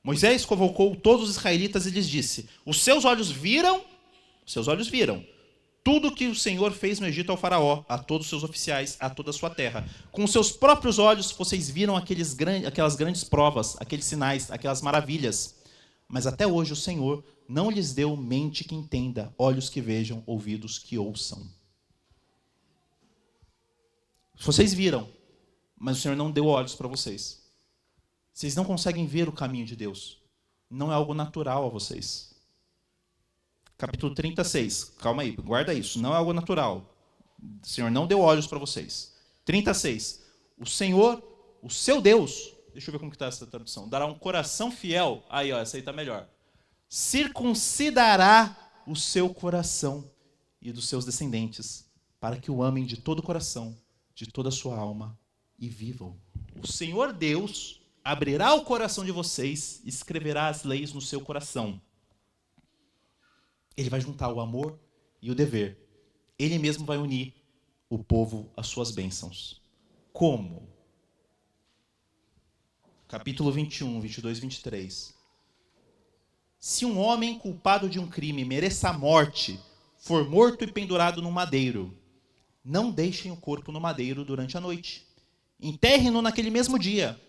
Moisés convocou todos os israelitas e lhes disse: os seus olhos viram tudo que o Senhor fez no Egito ao faraó, a todos os seus oficiais, a toda a sua terra. Com os seus próprios olhos vocês viram aquelas grandes provas, aqueles sinais, aquelas maravilhas. Mas até hoje o Senhor não lhes deu mente que entenda, olhos que vejam, ouvidos que ouçam. Vocês viram, mas o Senhor não deu olhos para vocês. Vocês não conseguem ver o caminho de Deus. Não é algo natural a vocês. Capítulo 36. Calma aí, guarda isso. Não é algo natural. O Senhor não deu olhos para vocês. 36. O Senhor, o seu Deus, deixa eu ver como está essa tradução, dará um coração fiel. Aí, ó, essa aí está melhor. Circuncidará o seu coração e dos seus descendentes, para que o amem de todo o coração, de toda a sua alma, e vivam. O Senhor Deus abrirá o coração de vocês e escreverá as leis no seu coração. Ele vai juntar o amor e o dever. Ele mesmo vai unir o povo às suas bênçãos. Como? Capítulo 21, 22 e 23. Se um homem culpado de um crime mereça a morte, for morto e pendurado no madeiro, não deixem o corpo no madeiro durante a noite. Enterrem-no naquele mesmo dia,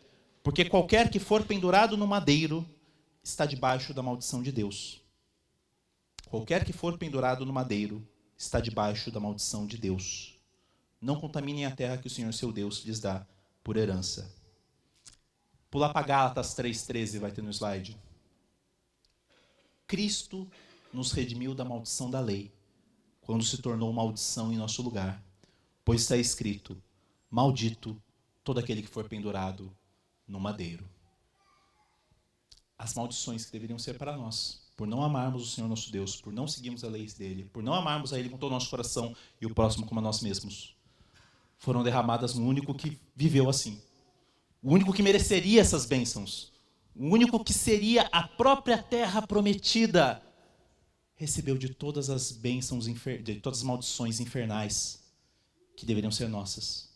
porque qualquer que for pendurado no madeiro está debaixo da maldição de Deus. Qualquer que for pendurado no madeiro está debaixo da maldição de Deus. Não contaminem a terra que o Senhor seu Deus lhes dá por herança. Pular para Gálatas 3,13, vai ter no slide. Cristo nos redimiu da maldição da lei, quando se tornou maldição em nosso lugar. Pois está escrito: maldito todo aquele que for pendurado no madeiro. As maldições que deveriam ser para nós, por não amarmos o Senhor nosso Deus, por não seguirmos as leis dele, por não amarmos a ele com todo o nosso coração e o próximo como a nós mesmos, foram derramadas no único que viveu assim. O único que mereceria essas bênçãos. O único que seria a própria terra prometida. Recebeu de todas as bênçãos, de todas as maldições infernais que deveriam ser nossas.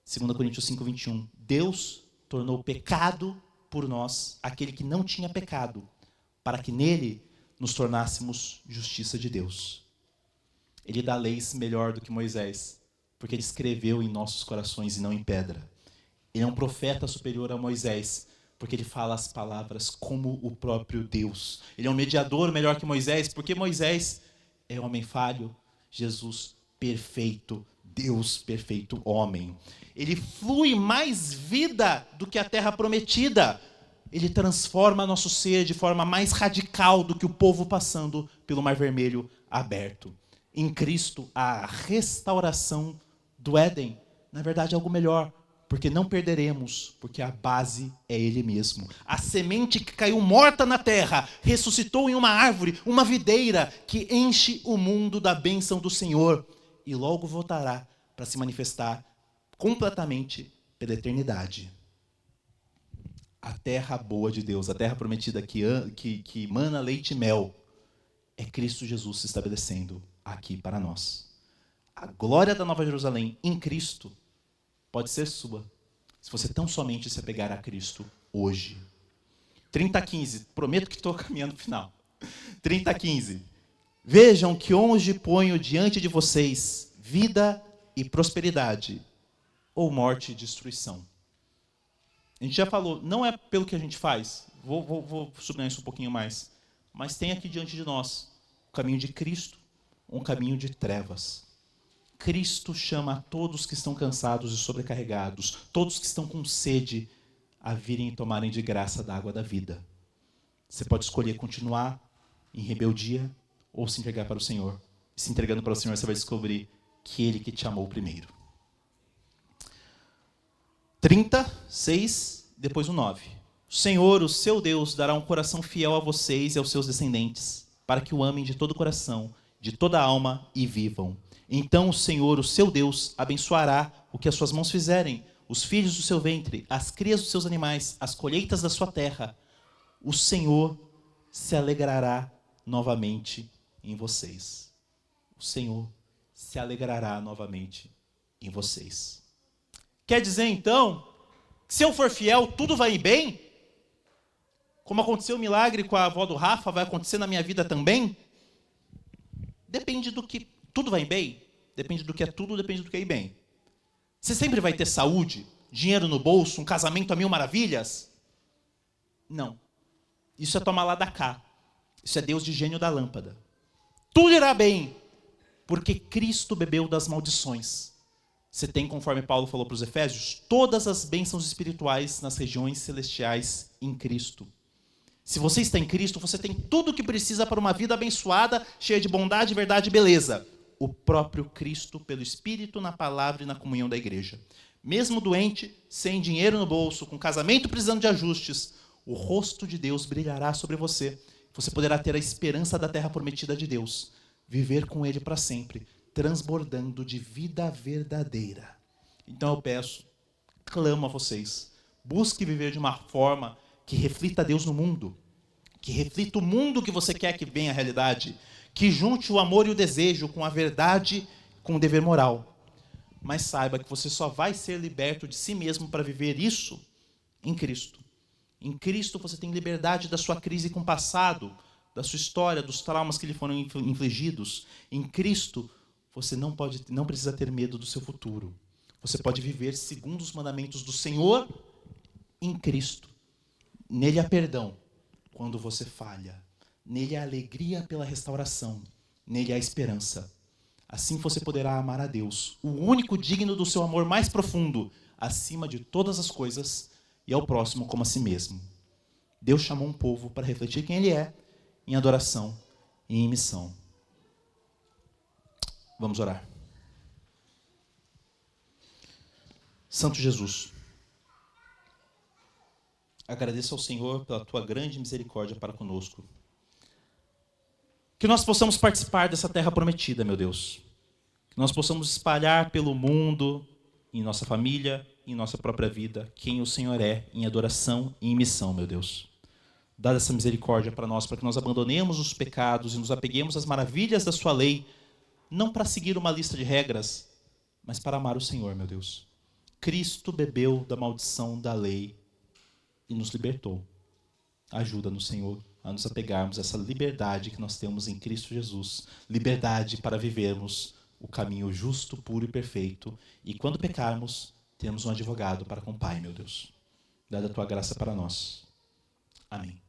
2 Coríntios 5, 21. Deus tornou pecado por nós aquele que não tinha pecado, para que nele nos tornássemos justiça de Deus. Ele dá leis melhor do que Moisés, porque ele escreveu em nossos corações e não em pedra. Ele é um profeta superior a Moisés, porque ele fala as palavras como o próprio Deus. Ele é um mediador melhor que Moisés, porque Moisés é homem falho, Jesus perfeito, Deus perfeito homem. Ele flui mais vida do que a terra prometida. Ele transforma nosso ser de forma mais radical do que o povo passando pelo Mar Vermelho aberto. Em Cristo, a restauração do Éden, na verdade, é algo melhor, porque não perderemos, porque a base é Ele mesmo. A semente que caiu morta na terra, ressuscitou em uma árvore, uma videira, que enche o mundo da bênção do Senhor, e logo voltará para se manifestar completamente pela eternidade. A terra boa de Deus, a terra prometida que mana leite e mel, é Cristo Jesus se estabelecendo aqui para nós. A glória da Nova Jerusalém em Cristo pode ser sua, se você tão somente se apegar a Cristo hoje. 30:15, prometo que estou caminhando para o final. 30:15. Vejam que hoje ponho diante de vocês vida e prosperidade, ou morte e destruição. A gente já falou, não é pelo que a gente faz, vou sublinhar isso um pouquinho mais, mas tem aqui diante de nós o caminho de Cristo, um caminho de trevas. Cristo chama a todos que estão cansados e sobrecarregados, todos que estão com sede, a virem e tomarem de graça da água da vida. Você pode escolher continuar em rebeldia ou se entregar para o Senhor. Se entregando para o Senhor, você vai descobrir que Ele que te amou primeiro. 36, depois o 9. O Senhor, o seu Deus, dará um coração fiel a vocês e aos seus descendentes, para que o amem de todo o coração, de toda a alma e vivam. Então o Senhor, o seu Deus, abençoará o que as suas mãos fizerem, os filhos do seu ventre, as crias dos seus animais, as colheitas da sua terra. O Senhor se alegrará novamente em vocês. O Senhor se alegrará novamente em vocês. Quer dizer, então, que se eu for fiel, tudo vai ir bem? Como aconteceu o milagre com a avó do Rafa, vai acontecer na minha vida também? Depende do que... Tudo vai bem? Depende do que é tudo, depende do que é ir bem. Você sempre vai ter saúde, dinheiro no bolso, um casamento a 1000 maravilhas? Não. Isso é tomar lá da cá. Isso é Deus de gênio da lâmpada. Tudo irá bem, porque Cristo bebeu das maldições. Você tem, conforme Paulo falou para os Efésios, todas as bênçãos espirituais nas regiões celestiais em Cristo. Se você está em Cristo, você tem tudo o que precisa para uma vida abençoada, cheia de bondade, verdade e beleza. O próprio Cristo, pelo Espírito, na palavra e na comunhão da igreja. Mesmo doente, sem dinheiro no bolso, com casamento precisando de ajustes, o rosto de Deus brilhará sobre você. Você poderá ter a esperança da terra prometida de Deus. Viver com Ele para sempre, transbordando de vida verdadeira. Então eu peço, clamo a vocês, busque viver de uma forma que reflita Deus no mundo, que reflita o mundo que você quer que venha à realidade, que junte o amor e o desejo com a verdade, com o dever moral. Mas saiba que você só vai ser liberto de si mesmo para viver isso em Cristo. Em Cristo você tem liberdade da sua crise com o passado, da sua história, dos traumas que lhe foram infligidos. Em Cristo você não precisa ter medo do seu futuro. Você pode viver segundo os mandamentos do Senhor em Cristo. Nele há perdão quando você falha. Nele há alegria pela restauração. Nele há esperança. Assim você poderá amar a Deus, o único digno do seu amor mais profundo, acima de todas as coisas, e ao próximo como a si mesmo. Deus chamou um povo para refletir quem Ele é, em adoração e em missão. Vamos orar. Santo Jesus, agradeço ao Senhor pela Tua grande misericórdia para conosco. Que nós possamos participar dessa terra prometida, meu Deus. Que nós possamos espalhar pelo mundo, em nossa família, em nossa própria vida, quem o Senhor é, em adoração e em missão, meu Deus. Dá essa misericórdia para nós, para que nós abandonemos os pecados e nos apeguemos às maravilhas da sua lei, não para seguir uma lista de regras, mas para amar o Senhor, meu Deus. Cristo bebeu da maldição da lei e nos libertou. Ajuda-nos, Senhor, a nos apegarmos a essa liberdade que nós temos em Cristo Jesus. Liberdade para vivermos o caminho justo, puro e perfeito. E quando pecarmos, temos um advogado para com o Pai, meu Deus. Dá a tua graça para nós. Amém.